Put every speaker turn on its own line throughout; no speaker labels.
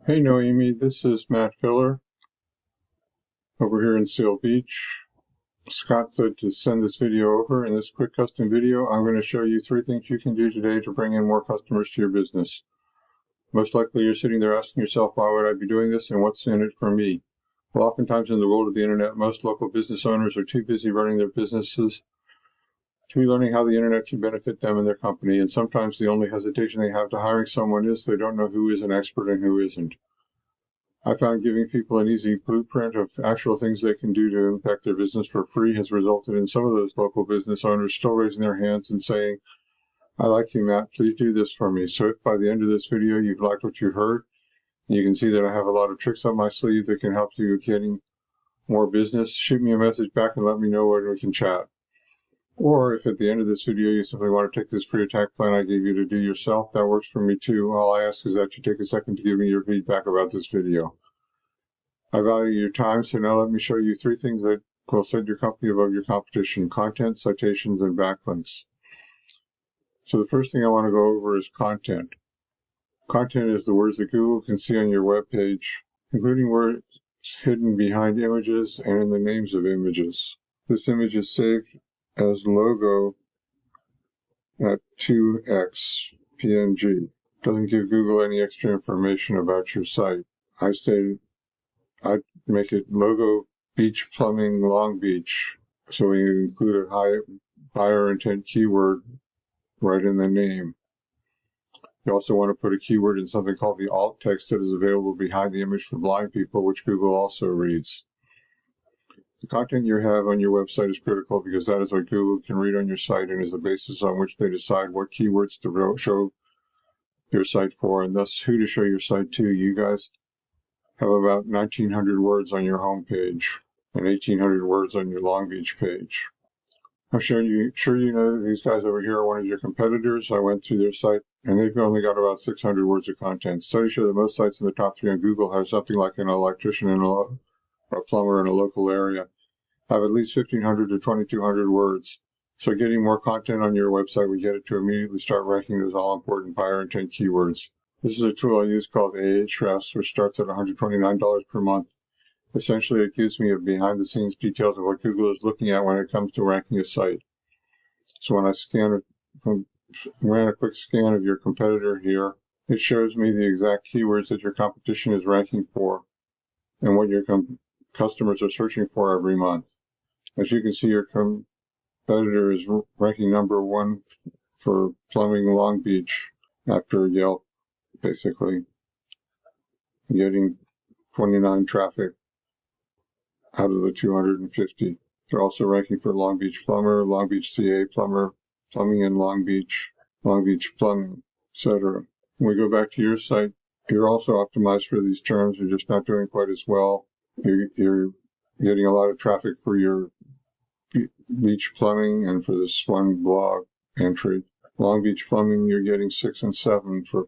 Hey Noemi, this is Matt Filler over here in Seal Beach. Scott said to send this video over. In this quick custom video, I'm going to show you 3 things you can do today to bring in more customers to your business. Most likely you're sitting there asking yourself, why would I be doing this and what's in it for me? Well, oftentimes in the world of the internet, most local business owners are too busy running their businesses to be learning how the internet can benefit them and their company, and sometimes the only hesitation they have to hiring someone is they don't know who is an expert and who isn't. I found giving people an easy blueprint of actual things they can do to impact their business for free has resulted in some of those local business owners still raising their hands and saying, I like you, Matt, please do this for me. So if by the end of this video you've liked what you heard, you can see that I have a lot of tricks up my sleeve that can help you getting more business, shoot me a message back and let me know where we can chat. Or if at the end of this video you simply want to take this free attack plan I gave you to do yourself, that works for me too. All I ask is that you take a second to give me your feedback about this video. I value your time, so now let me show you 3 things that will set your company above your competition: content, citations, and backlinks. So the first thing I want to go over is content. Content is the words that Google can see on your web page, including words hidden behind images and in the names of images. This image is saved as logo at 2x PNG. Doesn't give Google any extra information about your site. I'd make it logo Beach Plumbing Long Beach, so we include a high buyer intent keyword right in the name. You also want to put a keyword in something called the alt text that is available behind the image for blind people, which Google also reads. The content you have on your website is critical because that is what Google can read on your site and is the basis on which they decide what keywords to show your site for, and thus who to show your site to. You guys have about 1,900 words on your home page and 1,800 words on your Long Beach page. I'm sure you know these guys over here are one of your competitors. I went through their site and they've only got about 600 words of content. Studies show that most sites in the top 3 on Google have something like an electrician or a plumber in a local area, have at least 1,500 to 2,200 words. So getting more content on your website would get it to immediately start ranking those all-important buyer intent keywords. This is a tool I use called Ahrefs, which starts at $129 per month. Essentially, it gives me a behind-the-scenes details of what Google is looking at when it comes to ranking a site. So when I ran a quick scan of your competitor here, it shows me the exact keywords that your competition is ranking for and what your customers are searching for every month. As you can see, your competitor is ranking number 1 for plumbing Long Beach after Yelp, basically, getting 29 traffic out of the 250. They're also ranking for Long Beach Plumber, Long Beach CA Plumber, Plumbing in Long Beach Plumbing, etc. When we go back to your site, you're also optimized for these terms. You're just not doing quite as well. You're getting a lot of traffic for your beach plumbing and for this one blog entry. Long Beach Plumbing, you're getting 6 and 7 for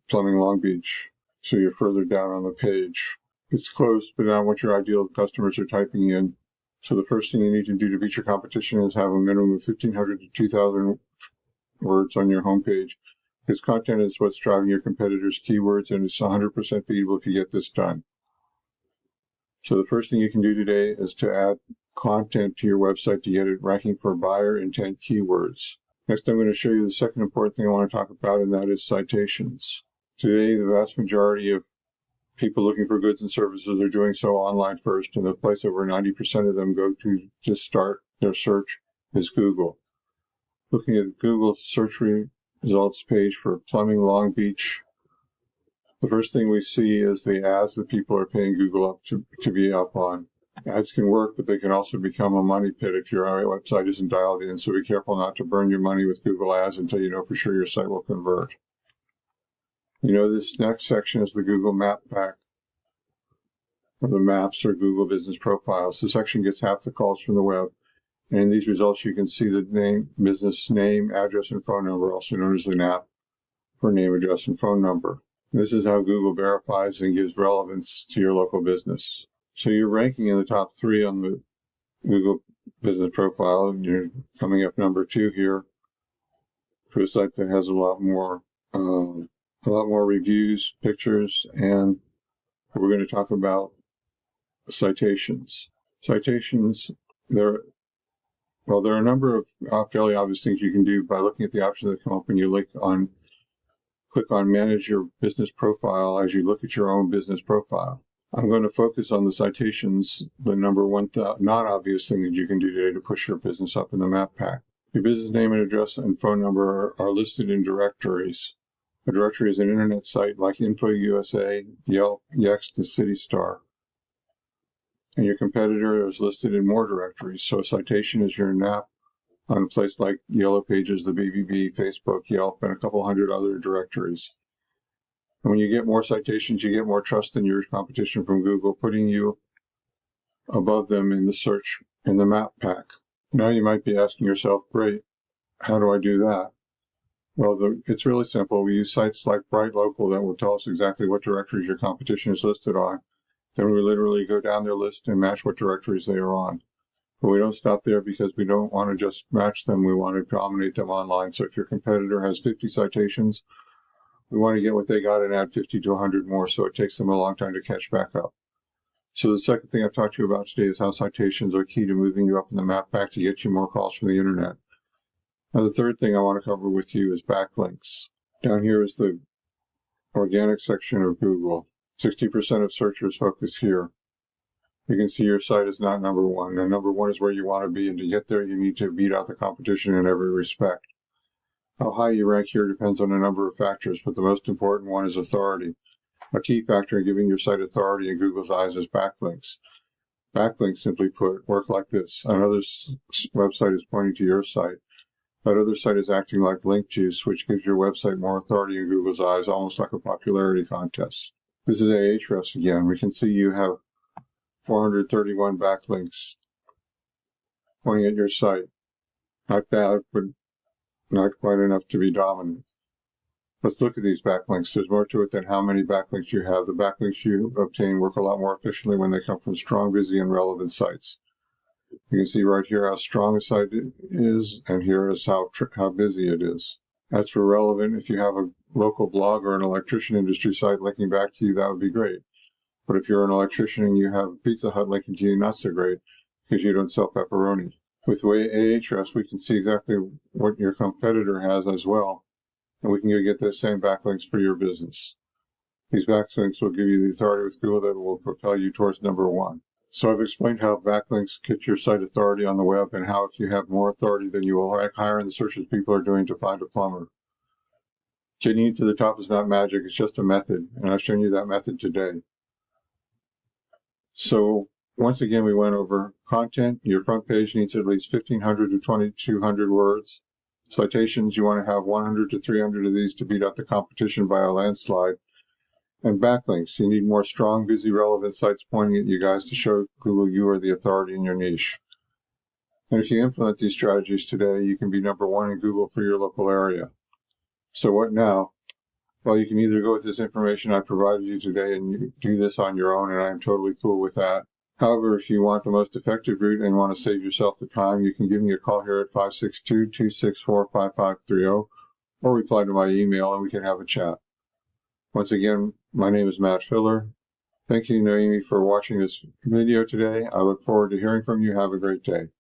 Plumbing Long Beach. So you're further down on the page. It's close, but not what your ideal customers are typing in. So the first thing you need to do to beat your competition is have a minimum of 1,500 to 2,000 words on your homepage. Because content is what's driving your competitors' keywords, and it's 100% beatable if you get this done. So the first thing you can do today is to add content to your website to get it ranking for buyer intent keywords. Next, I'm going to show you the second important thing I want to talk about, and that is citations. Today, the vast majority of people looking for goods and services are doing so online first, and the place over 90% of them go to start their search is Google. Looking at Google's search results page for Plumbing Long Beach, the first thing we see is the ads that people are paying Google up to be up on. Ads can work, but they can also become a money pit if your website isn't dialed in, so be careful not to burn your money with Google ads until you know for sure your site will convert. You know, this next section is the Google Map Pack, or the maps or Google Business Profiles. This section gets half the calls from the web. And in these results, you can see the business name, address, and phone number, also known as the NAP for name, address, and phone number. This is how Google verifies and gives relevance to your local business. So you're ranking in the top 3 on the Google Business Profile, and you're coming up number 2 here for a site that has a lot more a lot more reviews, pictures, and we're going to talk about citations. Citations, there are a number of fairly obvious things you can do by looking at the options that come up when you click on Manage Your Business Profile as you look at your own business profile. I'm going to focus on the citations, the number one not obvious thing that you can do today to push your business up in the map pack. Your business name and address and phone number are listed in directories. A directory is an internet site like InfoUSA, Yelp, Yext, and CityStar. And your competitor is listed in more directories. So a citation is your NAP on a place like Yellow Pages, the BBB, Facebook, Yelp, and a couple hundred other directories. And when you get more citations, you get more trust in your competition from Google, putting you above them in the search in the map pack. Now you might be asking yourself, great, how do I do that? Well, it's really simple. We use sites like Bright Local that will tell us exactly what directories your competition is listed on. Then we literally go down their list and match what directories they are on. But we don't stop there because we don't want to just match them. We want to dominate them online. So if your competitor has 50 citations, we want to get what they got and add 50 to 100 more, so it takes them a long time to catch back up. So the second thing I've talked to you about today is how citations are key to moving you up in the map pack to get you more calls from the internet. Now the third thing I want to cover with you is backlinks. Down here is the organic section of Google. 60% of searchers focus here. You can see your site is not number one, and number one is where you want to be, and to get there you need to beat out the competition in every respect. How high you rank here depends on a number of factors, but the most important one is authority. A key factor in giving your site authority in Google's eyes is backlinks. Backlinks, simply put, work like this. Another website is pointing to your site. That other site is acting like link juice, which gives your website more authority in Google's eyes, almost like a popularity contest. This is Ahrefs again. We can see you have 431 backlinks pointing at your site. Not bad, but not quite enough to be dominant. Let's look at these backlinks. There's more to it than how many backlinks you have. The backlinks you obtain work a lot more efficiently when they come from strong, busy, and relevant sites. You can see right here how strong a site is, and here is how busy it is. As for relevant, if you have a local blog or an electrician industry site linking back to you, that would be great. But if you're an electrician and you have Pizza Hut linking to you, not so great, because you don't sell pepperoni. With Ahrefs, we can see exactly what your competitor has as well, and we can get those same backlinks for your business. These backlinks will give you the authority with Google that will propel you towards number one. So I've explained how backlinks get your site authority on the web, and how if you have more authority, then you will rank higher in the searches people are doing to find a plumber. Getting to the top is not magic, it's just a method, and I've shown you that method today. So once again, we went over content. Your front page needs at least 1,500 to 2,200 words. Citations, you want to have 100 to 300 of these to beat out the competition by a landslide. And backlinks, you need more strong, busy, relevant sites pointing at you guys to show Google you are the authority in your niche. And if you implement these strategies today, you can be number one in Google for your local area. So what now? Well, you can either go with this information I provided you today and you do this on your own, and I'm totally cool with that. However, if you want the most effective route and want to save yourself the time, you can give me a call here at 562-264-5530 or reply to my email and we can have a chat. Once again, my name is Matt Filler. Thank you, Noemi, for watching this video today. I look forward to hearing from you. Have a great day.